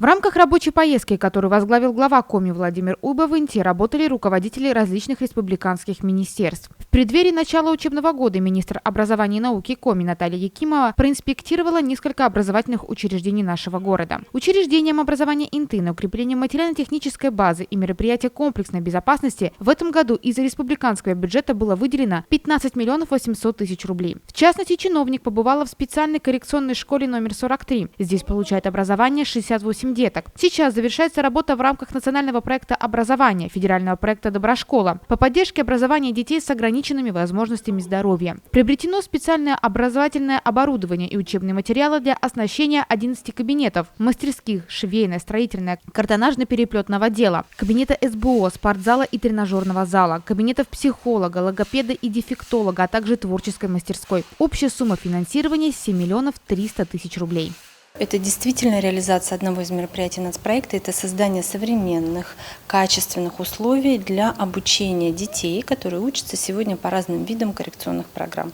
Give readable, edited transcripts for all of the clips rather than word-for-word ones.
В рамках рабочей поездки, которую возглавил глава Коми Владимир Уйба, в Инте работали руководители различных республиканских министерств. В преддверии начала учебного года министр образования и науки Коми Наталья Якимова проинспектировала несколько образовательных учреждений нашего города. Учреждениям образования Инты на укрепление материально-технической базы и мероприятия комплексной безопасности в этом году из республиканского бюджета было выделено 15 миллионов 800 тысяч рублей. В частности, чиновник побывала в специальной коррекционной школе номер 43. Здесь получает образование 68 деток. Сейчас завершается работа в рамках национального проекта образования, федерального проекта «Доброшкола» по поддержке образования детей с ограниченными возможностями здоровья. Приобретено специальное образовательное оборудование и учебные материалы для оснащения 11 кабинетов: мастерских, швейное, строительное, картонажно-переплетного дела, кабинета СБО, спортзала и тренажерного зала, кабинетов психолога, логопеда и дефектолога, а также творческой мастерской. Общая сумма финансирования 7 миллионов 300 тысяч рублей. Это действительно реализация одного из мероприятий нацпроекта. Это создание современных, качественных условий для обучения детей, которые учатся сегодня по разным видам коррекционных программ.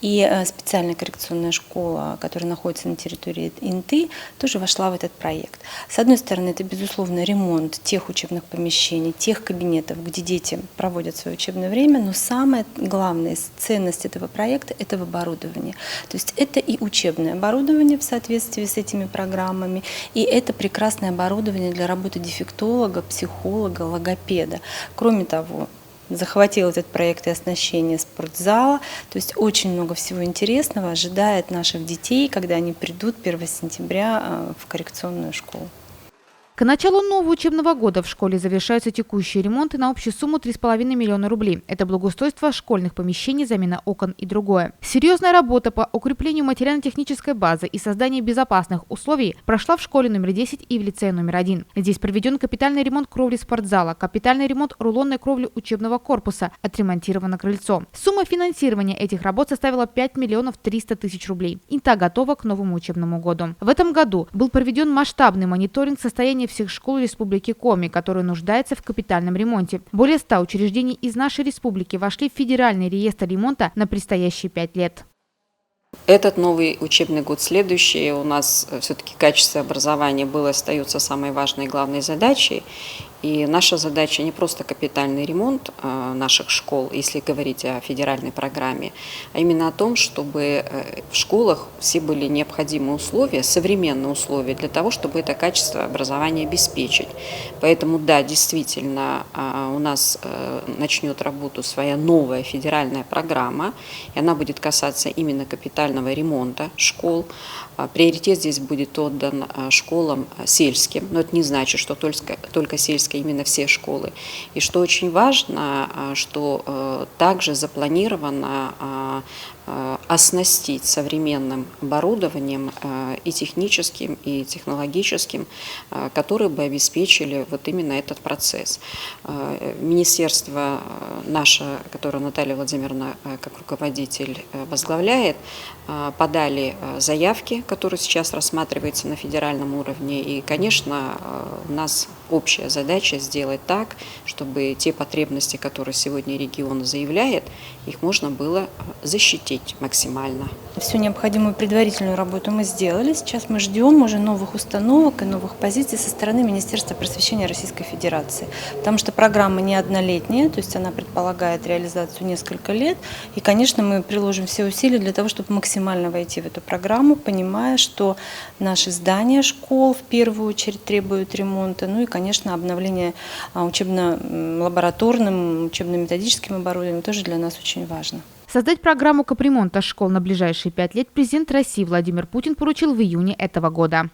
И специальная коррекционная школа, которая находится на территории Инты, тоже вошла в этот проект. С одной стороны, это, безусловно, ремонт тех учебных помещений, тех кабинетов, где дети проводят свое учебное время, но самая главная ценность этого проекта – это в оборудовании. То есть это и учебное оборудование в соответствии с этими программами, и это прекрасное оборудование для работы дефектолога, психолога, логопеда. Кроме того, захватил этот проект и оснащение спортзала, то есть очень много всего интересного ожидает наших детей, когда они придут 1 сентября в коррекционную школу. К началу нового учебного года в школе завершаются текущие ремонты на общую сумму 3,5 миллиона рублей. Это благоустройство школьных помещений, замена окон и другое. Серьезная работа по укреплению материально-технической базы и созданию безопасных условий прошла в школе номер 10 и в лицее номер 1. Здесь проведен капитальный ремонт кровли спортзала, капитальный ремонт рулонной кровли учебного корпуса, отремонтировано крыльцо. Сумма финансирования этих работ составила 5 миллионов 300 тысяч рублей. Инта готова к новому учебному году. В этом году был проведен масштабный мониторинг состояния всех школ Республики Коми, которые нуждаются в капитальном ремонте. Более 100 учреждений из нашей республики вошли в федеральный реестр ремонта на предстоящие 5 лет. Этот новый учебный год, следующий, у нас все-таки качество образования было и остается самой важной и главной задачей. И наша задача не просто капитальный ремонт наших школ, если говорить о федеральной программе, а именно о том, чтобы в школах все были необходимые условия, современные условия для того, чтобы это качество образования обеспечить. Поэтому да, действительно, у нас начнет работу своя новая федеральная программа, и она будет касаться именно капитального ремонта школ. Приоритет здесь будет отдан школам сельским, но это не значит, что только сельские, именно все школы. И что очень важно, что также запланировано оснастить современным оборудованием и техническим, и технологическим, которые бы обеспечили вот именно этот процесс. Министерство наше, которое Наталья Владимировна как руководитель возглавляет, подали заявки, которые сейчас рассматриваются на федеральном уровне. И, конечно, у нас общая задача сделать так, чтобы те потребности, которые сегодня регион заявляет, их можно было защитить максимально. Всю необходимую предварительную работу мы сделали. Сейчас мы ждем уже новых установок и новых позиций со стороны Министерства просвещения Российской Федерации. Потому что программа не однолетняя, то есть она предполагает реализацию несколько лет. И, конечно, мы приложим все усилия для того, чтобы максимально войти в эту программу, понимая, что наши здания школ в первую очередь требуют ремонта, ну и, конечно, обновление учебно-лабораторным, учебно-методическим оборудованием тоже для нас очень важно. Создать программу капремонта школ на ближайшие 5 лет президент России Владимир Путин поручил в июне этого года.